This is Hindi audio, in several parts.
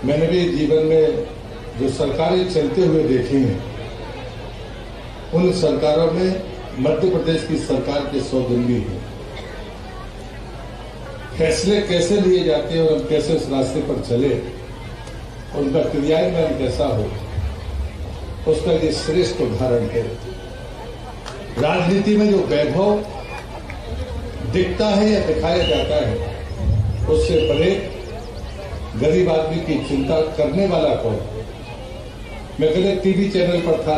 मैंने भी जीवन में जो सरकारें चलते हुए देखी हैं, उन सरकारों में मध्य प्रदेश की सरकार के 100 दिन भी हैं। फैसले कैसे लिए जाते हैं और हम कैसे उस रास्ते पर चले, उनका क्रियान्वयन कैसा हो, उसका ये श्रेष्ठ उदाहरण है। राजनीति में जो वैभव दिखता है या दिखाया जाता है, उससे परे गरीब आदमी की चिंता करने वाला कौन। मैं कल एक टीवी चैनल पर था,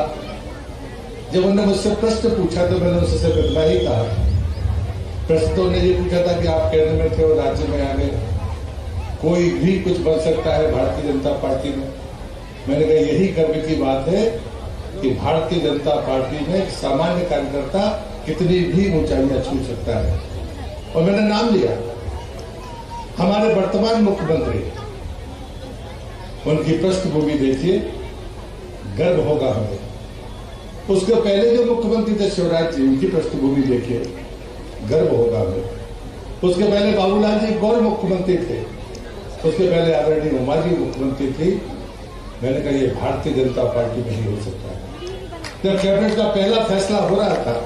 जब उन्होंने मुझसे प्रश्न पूछा तो मैंने उससे सिर्फ इतना ही कहा। प्रश्न तो उन्होंने ये पूछा था कि आप केंद्र में थे और राज्य में आ गए, कोई भी कुछ बन सकता है भारतीय जनता पार्टी में। मैंने कहा यही गर्व की बात है कि भारतीय जनता पार्टी में एक सामान्य कार्यकर्ता कितनी भी ऊंचाइयां छू सकता है। और मैंने नाम लिया हमारे वर्तमान मुख्यमंत्री, उनकी पृष्ठभूमि देखिए, गर्व होगा हमें। उसके पहले जो मुख्यमंत्री थे शिवराज जी, उनकी पृष्ठभूमि देखिए, गर्व होगा हमें। उसके पहले बाबूलाल जी गौर मुख्यमंत्री थे, उसके पहले आदरणीय उमा जी मुख्यमंत्री थी। मैंने कहा ये भारतीय जनता पार्टी में ही हो सकता है। जब कैबिनेट का पहला फैसला हो रहा था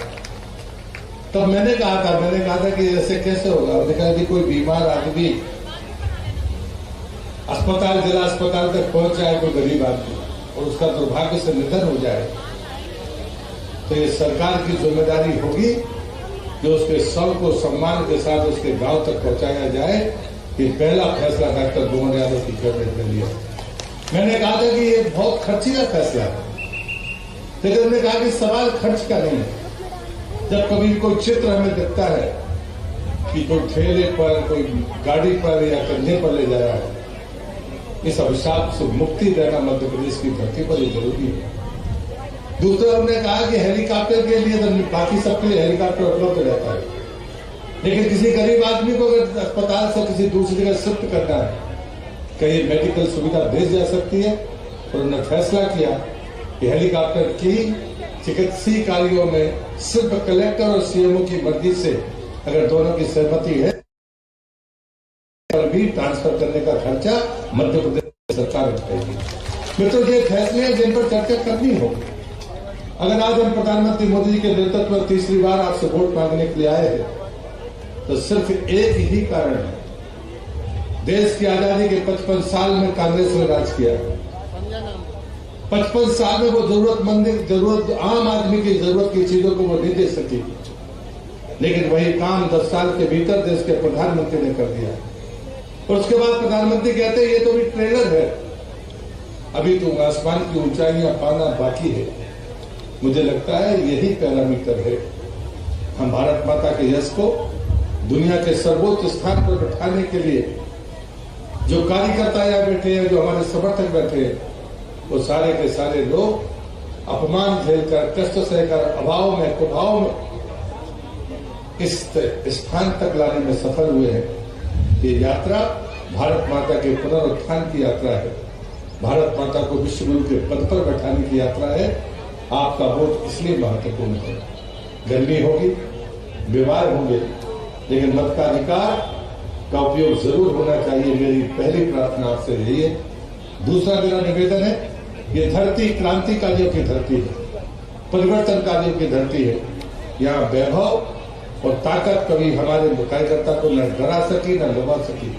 तब मैंने कहा था कि ऐसे कैसे होगा। उन्होंने कहा कि कोई बीमार आदमी अस्पताल, जिला अस्पताल तक पहुंच जाए, कोई गरीब आदमी, और उसका दुर्भाग्य से निधन हो जाए, तो ये सरकार की जिम्मेदारी होगी कि उसके शव को सम्मान के साथ उसके गांव तक पहुंचाया जाए। ये पहला फैसला डॉक्टर मोहन यादव की कैबिनेट ने लिया। मैंने कहा था कि ये बहुत खर्चीला फैसला है, लेकिन उन्होंने कहा कि सवाल खर्च का नहीं है। जब कभी कोई चित्र हमें दिखता है कि कोई ठेले पर, कोई गाड़ी पर या कंधे पर ले जा रहा है, इस अभिशाप से मुक्ति देना मध्य प्रदेश की धरती पर ही जरूरी है। दूसरा, उन्होंने कहा कि हेलीकॉप्टर के लिए तो बाकी सबके लिए हेलीकॉप्टर उपलब्ध रहता है, लेकिन किसी गरीब आदमी को अगर अस्पताल से किसी दूसरी जगह शिफ्ट करना है, कहीं मेडिकल सुविधा दी जा सकती है। और उन्होंने फैसला किया कि हेलीकॉप्टर की चिकित्सीय कार्यों में सिर्फ कलेक्टर और सीएमओ की मर्जी से, अगर दोनों की सहमति है, भी ट्रांसफर करने का खर्चा मध्य प्रदेश सरकार उठाएगी। मित्रों, ये फैसले हैं जिन पर चर्चा करनी होगी। अगर आज हम प्रधानमंत्री मोदी जी के नेतृत्व में तीसरी बार आपसे वोट मांगने के लिए आए हैं, तो सिर्फ एक ही कारण है। देश की आजादी के 55 साल में कांग्रेस ने राज किया। 55 साल में वो जरूरत आम आदमी की जरूरत की चीजों को वो नहीं दे सकी, लेकिन वही काम 10 साल के भीतर देश के प्रधानमंत्री ने कर दिया। और उसके बाद प्रधानमंत्री कहते हैं ये तो भी ट्रेलर है, अभी तो आसमान की ऊंचाइयां पाना बाकी है। मुझे लगता है यही पैरामीटर है। हम भारत माता के यश को दुनिया के सर्वोच्च स्थान पर बैठाने के लिए जो कार्यकर्ता यहाँ बैठे हैं, जो हमारे समर्थक बैठे हैं, वो सारे के सारे लोग अपमान झेलकर, कष्ट सहकर, अभाव में, कुभाव में इस स्थान तक लाने में सफल हुए हैं। ये यात्रा भारत माता के पुनरुत्थान की यात्रा है, भारत माता को विश्व गुरु के पद पर बैठाने की यात्रा है। आपका वोट इसलिए महत्वपूर्ण है। गर्मी होगी, बीमार होंगे, लेकिन मताधिकार का उपयोग जरूर होना चाहिए। मेरी पहली प्रार्थना आपसे यही है। दूसरा मेरा निवेदन है, ये धरती क्रांतिकारियों की धरती है, परिवर्तनकारियों की धरती है। यहाँ वैभव और ताकत कभी हमारे कार्यकर्ता को न डरा सकी न लुभा सकी।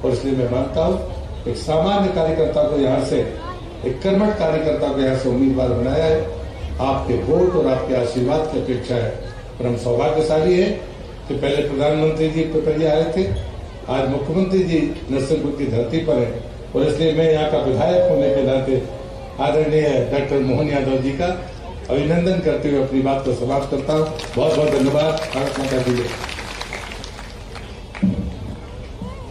और इसलिए मैं मानता हूँ एक सामान्य कार्यकर्ता को यहाँ से, एक कर्मठ कार्यकर्ता को यहाँ से उम्मीदवार बनाया है। आपके वोट और आपके आशीर्वाद की अपेक्षा है। और हम सौभाग्यशाली है कि पहले प्रधानमंत्री जी पिपरिया आए थे, आज मुख्यमंत्री जी नरसिंहपुर की धरती पर है। और इसलिए मैं यहाँ का विधायक होने के नाते आदरणीय डॉक्टर मोहन यादव जी का अभिनंदन करते हुए अपनी बात को समाप्त करता हूँ। बहुत बहुत धन्यवाद। भारत माता की जय।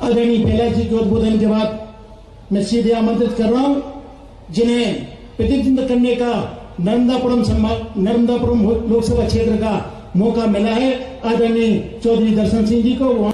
आदरणीय पहला जी के उद्बोधन के बाद मैं सीधे आमंत्रित कर रहा हूँ जिन्हें प्रतिनिधित्व करने का नर्मदापुरम लोकसभा क्षेत्र का मौका मिला है, आदरणीय चौधरी दर्शन सिंह जी को।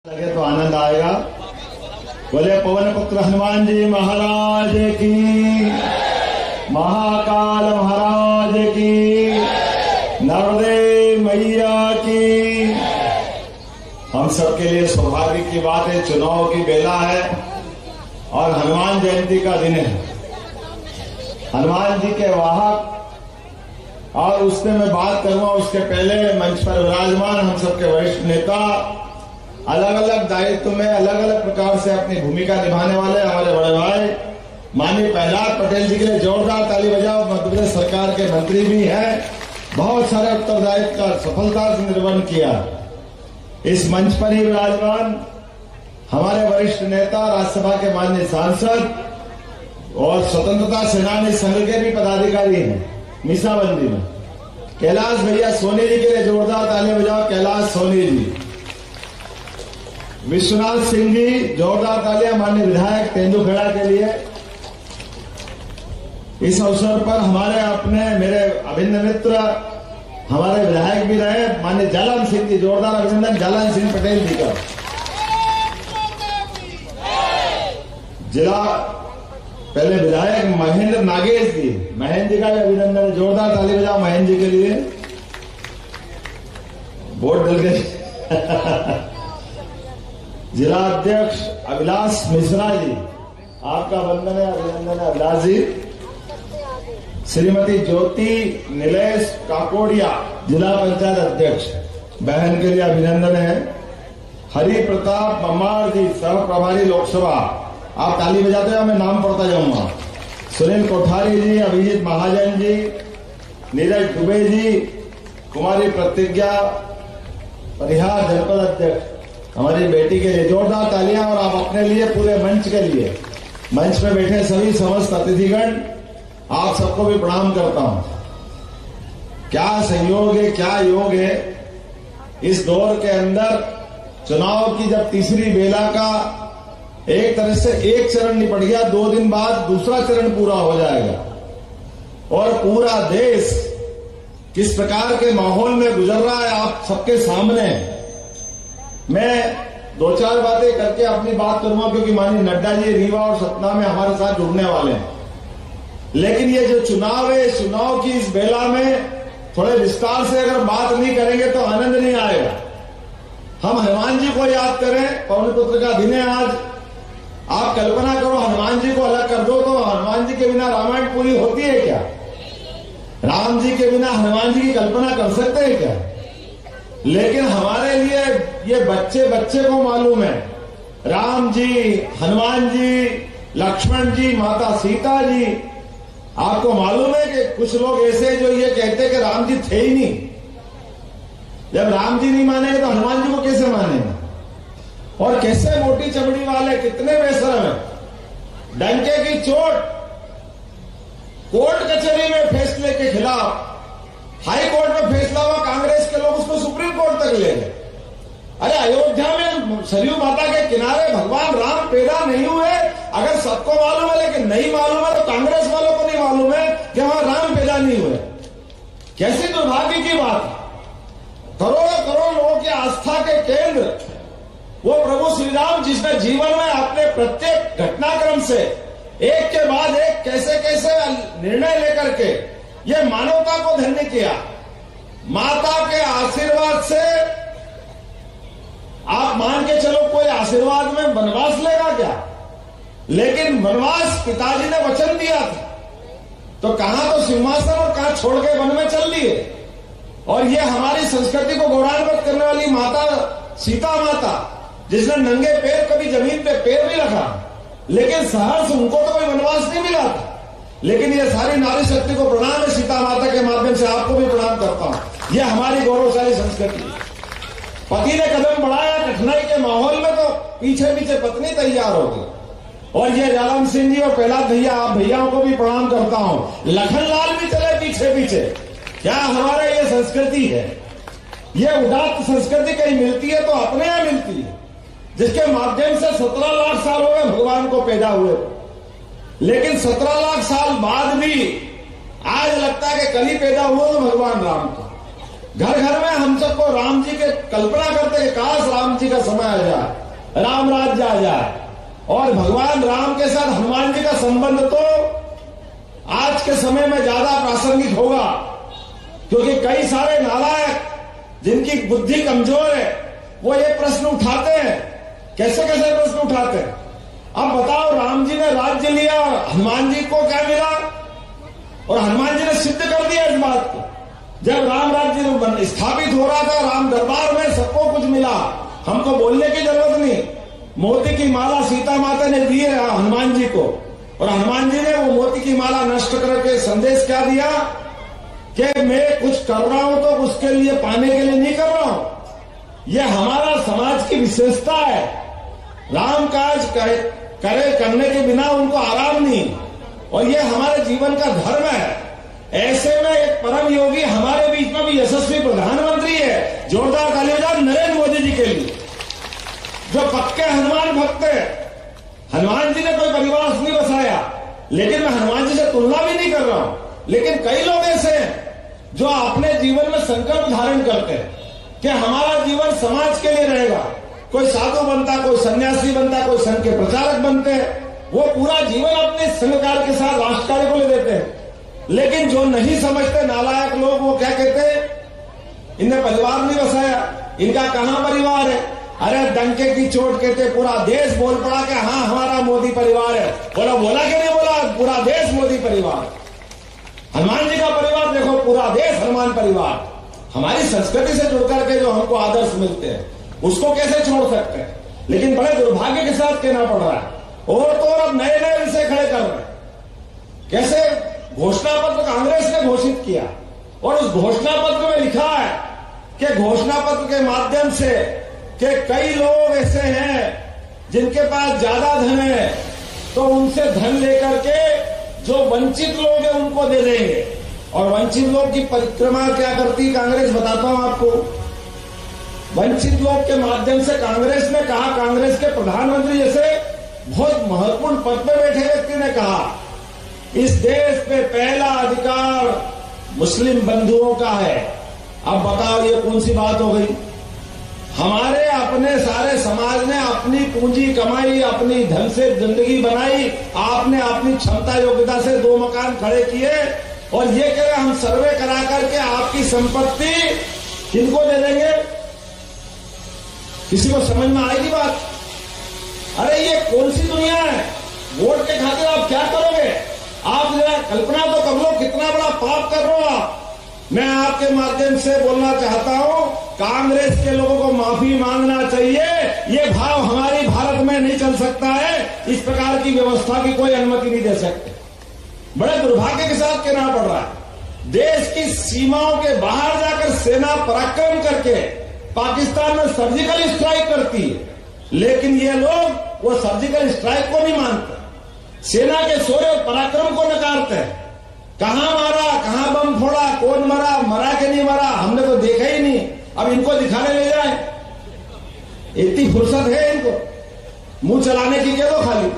लगे तो आनंद आएगा। बोले पवन पुत्र हनुमान जी महाराज की, महाकाल महाराज की, नर्मदे मैया की। हम सबके लिए सौभाग्य की बात है, चुनाव की बेला है और हनुमान जयंती का दिन है। हनुमान जी के वाहक और उससे मैं बात करूंगा उसके पहले मंच पर विराजमान हम सबके वरिष्ठ नेता, अलग अलग दायित्व में अलग अलग प्रकार से अपनी भूमिका निभाने वाले हमारे बड़े भाई माननीय प्रहलाद पटेल जी के लिए जोरदार ताली बजाओ। मध्य प्रदेश सरकार के मंत्री भी हैं, बहुत सारे उत्तरदायित्व का सफलता से निर्वहन किया। इस मंच पर ही विराजमान हमारे वरिष्ठ नेता, राज्यसभा के माननीय सांसद और स्वतंत्रता सेनानी संघ के भी पदाधिकारी हैं मीसाबंदी में। कैलाश भैया सोनी जी के लिए जोरदार ताली बजाओ। कैलाश सोनी जी। विश्वनाथ सिंह जी, जोरदार तालियां माननीय विधायक तेंदुखेड़ा के लिए। इस अवसर पर हमारे अपने मेरे अभिन्न मित्र हमारे विधायक भी रहे माननीय जालन सिंह जी, जोरदार अभिनंदन जालन सिंह पटेल जी का। जिला पहले विधायक महेंद्र नागेश जी, महेंद्र जी का भी अभिनंदन, जोरदार ताली बजाओ महेंद्र जी के लिए। वोट डल गए। जिला अध्यक्ष अभिलाष मिश्रा जी, आपका वंदन है, अभिनंदन है अभिलाष जी। श्रीमती ज्योति नीलेश काकोड़िया, जिला पंचायत अध्यक्ष, बहन के लिए अभिनंदन है। हरि प्रताप बम्मार जी, सह प्रभारी लोकसभा, आप ताली बजाते हो, मैं नाम पढ़ता जाऊंगा। सुनील कोठारी जी, अभिजीत महाजन जी, नीरज दुबे जी, कुमारी प्रतिज्ञा परिहार जनपद अध्यक्ष, हमारी बेटी के लिए जोरदार तालियां। और आप अपने लिए, पूरे मंच के लिए, मंच में बैठे सभी समस्त अतिथिगण, आप सबको भी प्रणाम करता हूं। क्या संयोग है, क्या योग है इस दौर के अंदर। चुनाव की जब तीसरी बेला का एक तरह से एक चरण निपट गया, 2 दिन बाद दूसरा चरण पूरा हो जाएगा और पूरा देश किस प्रकार के माहौल में गुजर रहा है आप सबके सामने। मैं 2-4 बातें करके अपनी बात करूंगा क्योंकि माननीय नड्डा जी रीवा और सतना में हमारे साथ जुड़ने वाले हैं। लेकिन ये जो चुनाव है, चुनाव की इस बेला में थोड़े विस्तार से अगर बात नहीं करेंगे तो आनंद नहीं आएगा। हम हनुमान जी को याद करें, पवन पुत्र का दिन है आज। आप कल्पना करो, हनुमान जी को अलग कर दो तो हनुमान जी के बिना रामायण पूरी होती है क्या? राम जी के बिना हनुमान जी की कल्पना कर सकते हैं क्या? लेकिन हमारे लिए ये बच्चे बच्चे को मालूम है, राम जी, हनुमान जी, लक्ष्मण जी, माता सीता जी। आपको मालूम है कि कुछ लोग ऐसे जो ये कहते हैं कि राम जी थे ही नहीं। जब राम जी नहीं मानेंगे तो हनुमान जी को कैसे मानेंगे? और कैसे मोटी चमड़ी वाले, कितने बेशरम है। डंके की चोट, कोर्ट कचहरी में फैसले के खिलाफ हाई कोर्ट में फैसला हुआ, कांग्रेस के लोग उसको सुप्रीम कोर्ट तक ले गए। अरे अयोध्या में सरयू माता के किनारे भगवान राम पैदा नहीं हुए, अगर सबको मालूम है लेकिन नहीं मालूम है तो कांग्रेस वालों को नहीं मालूम है कि वहां राम पैदा नहीं हुए। कैसी दुर्भाग्य की बात है। करोड़ों करोड़ लोगों की आस्था के केंद्र वो प्रभु श्री राम, जिसने जीवन में अपने प्रत्येक घटनाक्रम से एक के बाद एक कैसे कैसे निर्णय लेकर के ये मानवता को धन्य किया। माता के आशीर्वाद से आप मान के चलो कोई आशीर्वाद में वनवास लेगा क्या? लेकिन वनवास पिताजी ने वचन दिया था, तो कहां तो सिंहासन और कहां छोड़ के वन में चल दिए। और ये हमारी संस्कृति को गौरवान्वित करने वाली माता सीता माता, जिसने नंगे पैर कभी जमीन पे पैर नहीं रखा, लेकिन सहर्ष उनको तो कोई वनवास नहीं मिला था। लेकिन ये सारी नारी शक्ति को प्रणाम है, सीता माता के माध्यम से आपको भी प्रणाम करता हूं। ये हमारी गौरवशाली संस्कृति। पति ने कदम बढ़ाया कठिनाई के माहौल में तो पीछे पीछे पत्नी तैयार हो गई। और ये जालम सिंह जी और प्रहलाद भैया, आप भैयाओं को भी प्रणाम करता हूं। लखनलाल भी चले पीछे पीछे। क्या हमारा ये संस्कृति है? ये उदात्त संस्कृति कहीं मिलती है तो अपने यहां मिलती है, जिसके माध्यम से 17 लाख साल हो गए भगवान को पैदा हुए। लेकिन 17 लाख साल बाद भी आज लगता है कि कल ही पैदा हुआ तो भगवान राम को। घर घर में हम सबको राम जी के कल्पना करते हैं, काश राम जी का समय आ जाए, राम राज्य आ जाए। और भगवान राम के साथ हनुमान जी का संबंध तो आज के समय में ज्यादा प्रासंगिक होगा, क्योंकि कई सारे नालायक जिनकी बुद्धि कमजोर है वो ये प्रश्न उठाते हैं। कैसे कैसे प्रश्न उठाते हैं? अब बताओ, राम जी ने राज्य लिया, हनुमान जी को क्या मिला? और हनुमान जी ने सिद्ध कर दिया इस बात को। जब राम राज्य स्थापित हो रहा था, राम दरबार में सबको कुछ मिला, हमको बोलने की जरूरत नहीं। मोती की माला सीता माता ने दी है हनुमान जी को, और हनुमान जी ने वो मोती की माला नष्ट करके संदेश क्या दिया कि मैं कुछ कर रहा हूं तो उसके लिए पाने के लिए नहीं कर रहा हूं। यह हमारा समाज की विशेषता है। राम काज करने के बिना उनको आराम नहीं, और यह हमारे जीवन का धर्म है। ऐसे में एक परम योगी हमारे बीच में भी यशस्वी प्रधानमंत्री है। जोरदार ताली बजाओ नरेंद्र मोदी जी के लिए, जो पक्के हनुमान भक्त है। हनुमान जी ने कोई परिवार नहीं बसाया, लेकिन मैं हनुमान जी से तुलना भी नहीं कर रहा हूं। लेकिन कई लोग ऐसे हैं जो अपने जीवन में संकल्प धारण करते हैं कि हमारा जीवन समाज के लिए रहेगा। कोई साधु बनता, कोई सन्यासी बनता, कोई संघ के प्रचारक बनते हैं, वो पूरा जीवन अपने संघ कार्य के साथ राष्ट्र कार्य को ले देते हैं। लेकिन जो नहीं समझते नालायक लोग, वो क्या कहते हैं, इन्हें परिवार नहीं बसाया, इनका कहां परिवार है? अरे डंके की चोट कहते पूरा देश बोल पड़ा कि हाँ हमारा मोदी परिवार है। बोला कि नहीं बोला? पूरा देश मोदी परिवार। हनुमान जी का परिवार देखो, पूरा देश हनुमान परिवार। हमारी संस्कृति से जुड़ करके जो हमको आदर्श मिलते हैं उसको कैसे छोड़ सकते हैं? लेकिन बड़े दुर्भाग्य के साथ कहना पड़ रहा है, और तो और अब नए नए विषय खड़े कर रहे हैं। कैसे? घोषणा पत्र कांग्रेस ने घोषित किया, और उस घोषणा पत्र में लिखा है कि घोषणा पत्र के माध्यम से कि कई लोग ऐसे हैं जिनके पास ज्यादा धन है, तो उनसे धन लेकर के जो वंचित लोग हैं उनको दे देंगे। और वंचित लोग की परिक्रमा क्या करती कांग्रेस, बताता हूं आपको। वंचित लोग के माध्यम से कांग्रेस ने कहा, कांग्रेस के प्रधानमंत्री जैसे बहुत महत्वपूर्ण पद पर बैठे व्यक्ति ने कहा, इस देश पे पहला अधिकार मुस्लिम बंधुओं का है। अब बताओ ये कौन सी बात हो गई? हमारे अपने सारे समाज ने अपनी पूंजी कमाई, अपनी धन से जिंदगी बनाई, आपने अपनी क्षमता योग्यता से 2 मकान खड़े किए, और ये कह रहे हम सर्वे करा करके आपकी संपत्ति किनको दे देंगे? किसी को समझ में आएगी बात? अरे ये कौन सी दुनिया है? वोट के खातिर आप क्या करोगे? आप जरा कल्पना तो कर लो कितना बड़ा पाप कर रहे हो आप। मैं आपके माध्यम से बोलना चाहता हूं, कांग्रेस के लोगों को माफी मांगना चाहिए। ये भाव हमारी भारत में नहीं चल सकता है। इस प्रकार की व्यवस्था की कोई अनुमति नहीं दे सकते। बड़े दुर्भाग्य के साथ कहना पड़ रहा है, देश की सीमाओं के बाहर जाकर सेना पराक्रम करके पाकिस्तान में सर्जिकल स्ट्राइक करती है, लेकिन ये लोग वो सर्जिकल स्ट्राइक को नहीं मानते, सेना के शौर्य पराक्रम को नकारते हैं। कहां मारा, कहां बम फोड़ा, कौन मरा कि नहीं मरा, हमने तो देखा ही नहीं। अब इनको दिखाने ले जाए, इतनी फुर्सत है इनको? मुंह चलाने की कह दो, खाली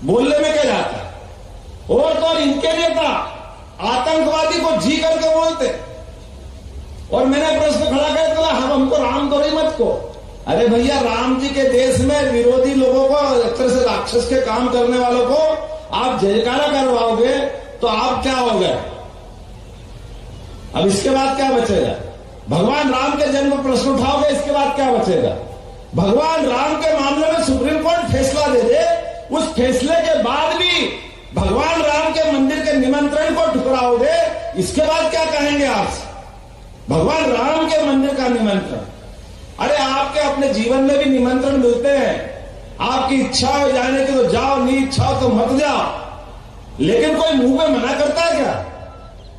बोलने में क्या जाता है। और तो और इनके नेता आतंकवादी को जी करके बोलते। और मैंने प्रश्न खड़ा कर दिया, हमको राम दो मत को। अरे भैया, राम जी के देश में विरोधी लोगों को, एक तरह से राक्षस के काम करने वालों को आप जयकारा करवाओगे तो आप क्या हो गए? अब इसके बाद क्या बचेगा? भगवान राम के जन्म प्रश्न उठाओगे, इसके बाद क्या बचेगा? भगवान राम के मामले में सुप्रीम कोर्ट फैसला दे दे, उस फैसले के बाद भी भगवान राम के मंदिर के निमंत्रण को ठुकराओगे, इसके बाद क्या कहेंगे आप? भगवान राम के मंदिर का निमंत्रण, अरे आपके अपने जीवन में भी निमंत्रण मिलते हैं। आपकी इच्छा हो जाने की तो जाओ, नहीं इच्छा हो तो मत जाओ, लेकिन कोई मुंह पे मना करता है क्या?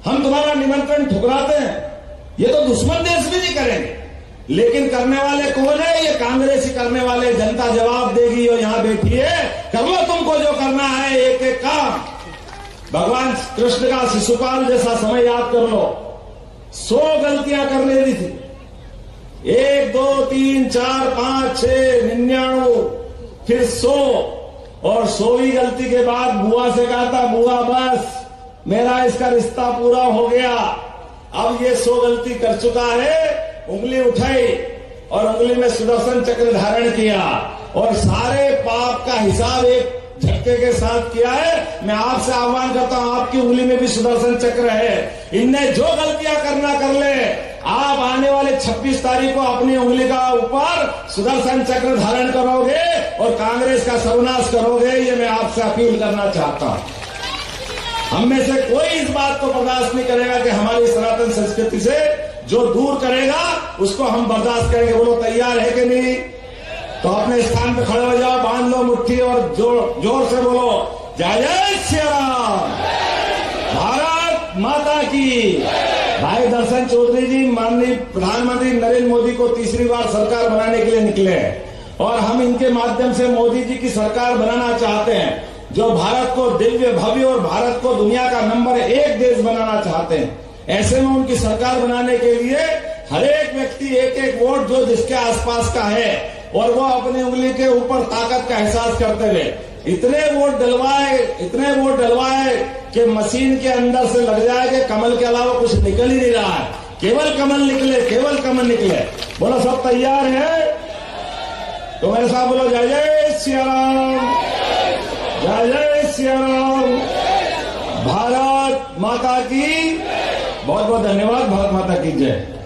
हम तुम्हारा निमंत्रण ठुकराते हैं, ये तो दुश्मन देश भी नहीं करेंगे। लेकिन करने वाले कौन है? ये कांग्रेस ही करने वाले। जनता जवाब देगी, और यहां बैठी है, कर लो तुमको जो करना है, एक एक काम। भगवान कृष्ण का शिशुपाल जैसा समय याद कर लो, 100 गलतियां कर लेनी थी, 1 2 3 4 5 6 99 फिर 100, और 100वीं गलती के बाद बुआ से कहा था, बुआ बस मेरा इसका रिश्ता पूरा हो गया, अब ये 100 गलती कर चुका है। उंगली उठाई और उंगली में सुदर्शन चक्र धारण किया और सारे पाप का हिसाब एक झटके के साथ किया है। मैं आपसे आह्वान करता हूं, आपकी उंगली में भी सुदर्शन चक्र है। इनने जो गलतियां करना कर ले, आप आने वाले 26 तारीख को अपनी उंगली का ऊपर सुदर्शन चक्र धारण करोगे और कांग्रेस का सर्वनाश करोगे। ये मैं आपसे अपील करना चाहता हूं। हम में से कोई इस बात को बर्दाश्त नहीं करेगा कि हमारी सनातन संस्कृति से जो दूर करेगा उसको हम बर्दाश्त करेंगे। बोलो तैयार है कि नहीं? तो अपने स्थान पे खड़े हो जाओ, बांध लो मुट्ठी और जोर से बोलो जय जय श्री राम, भारत माता की। भाई दर्शन चौधरी जी माननीय प्रधानमंत्री नरेंद्र मोदी को तीसरी बार सरकार बनाने के लिए निकले हैं और हम इनके माध्यम से मोदी जी की सरकार बनाना चाहते हैं, जो भारत को दिव्य भव्य और भारत को दुनिया का नंबर 1 देश बनाना चाहते हैं। ऐसे में उनकी सरकार बनाने के लिए हर एक व्यक्ति एक एक वोट जो जिसके आसपास का है और वो अपनी उंगली के ऊपर ताकत का एहसास करते हुए इतने वोट डलवाए कि मशीन के अंदर से लग जाए कि कमल के अलावा कुछ निकल ही नहीं रहा है, केवल कमल निकले। बोलो सब तैयार है? तो मेरे साथ बोलो जय जय श्री राम, जय जय श्री राम, भारत माता की। बहुत बहुत धन्यवाद। भारत माता की जय।